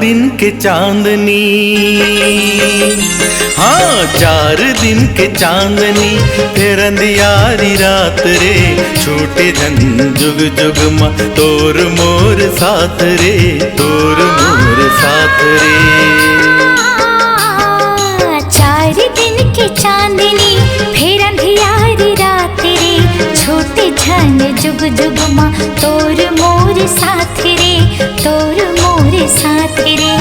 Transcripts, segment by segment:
दिन के चांदनी, हाँ 4 दिन के चांदनी, फिर अंधियारी रात रे, छूटे झन जुग जुग माँ तोर मोर साथ रे, तोर मोर साथ रे। 4 दिन के चांदनी, फिर अंधियारी रात रे, छूटे झन जुग जुग माँ तोर मोर साथ रे, तोर मोर साथ रे।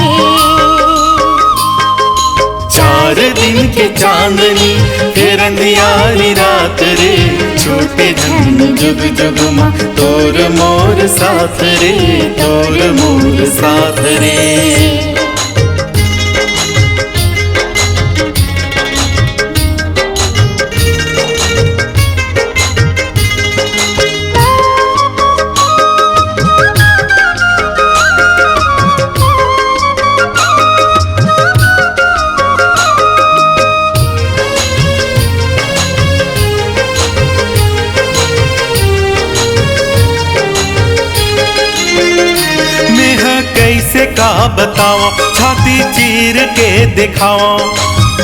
4 दिन के चांदनी, फिर अंधियारी रात रे, छूटे झन जुग जुग माँ तोर मोर साथ रे, तोर मोर साथ रे। कैसे का बतावा, छाती चीर के दिखावा,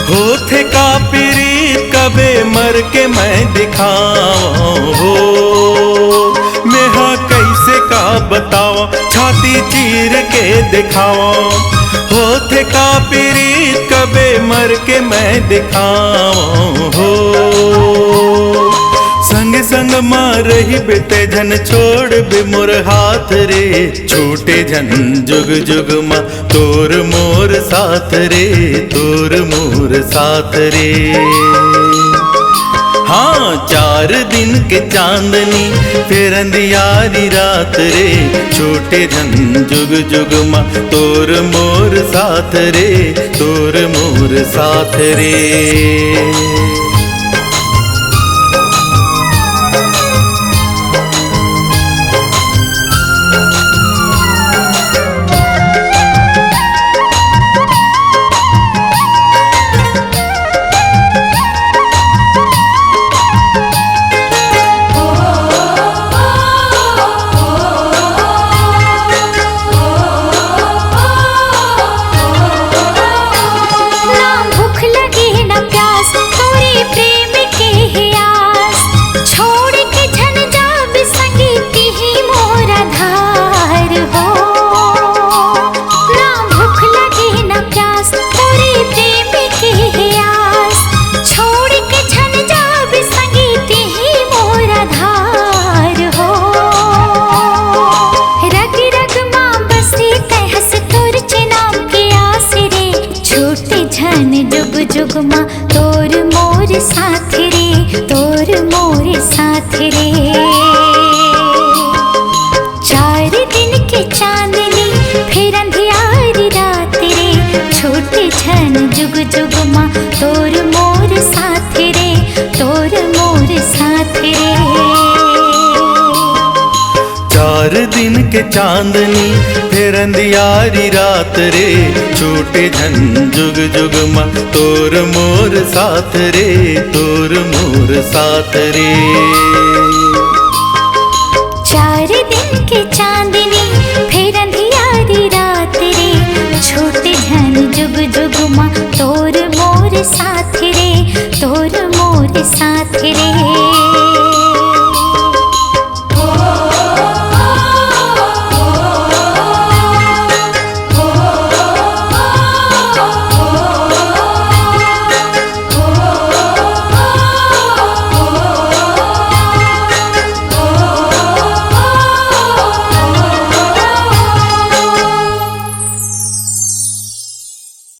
होथे का पीरीत कबे मर के मैं दिखावा हो। मैं कैसे का बतावा, छाती चीर के दिखावा, होथे का पीरीत कबे मर के मैं दिखावा हो। संग संग मार रही बेते झन छोड़ बे मोर हाथ रे, छूटे झन जुग जुग माँ तोर मोर साथ रे, तोर मोर साथ रे। हाँ 4 दिन के चांदनी, फिर अंधियारी रात रे, छूटे झन जुग जुग माँ तोर मोर साथ रे, तोर मोर साथ रे। जुग माँ तोर मोर साथ रे, तोर मोर साथ रे। 4 दिन के चांदनी, फिर अंधियारी रात रे, छूटे झन जुग जुग माँ तोर मोर साथ रे, तोर मोर साथ रे। 4 दिन के चांदनी, फिर अंधियारी रात रे, छूटे झन जुग जुग माँ तोर मोर साथ रे, तोर मोर साथ रे। 4 दिन के चांदनी, फिर अंधियारी रात रे, छूटे झन जुग जुग माँ तोर मोर साथ रे, तोर मोर साथ रे।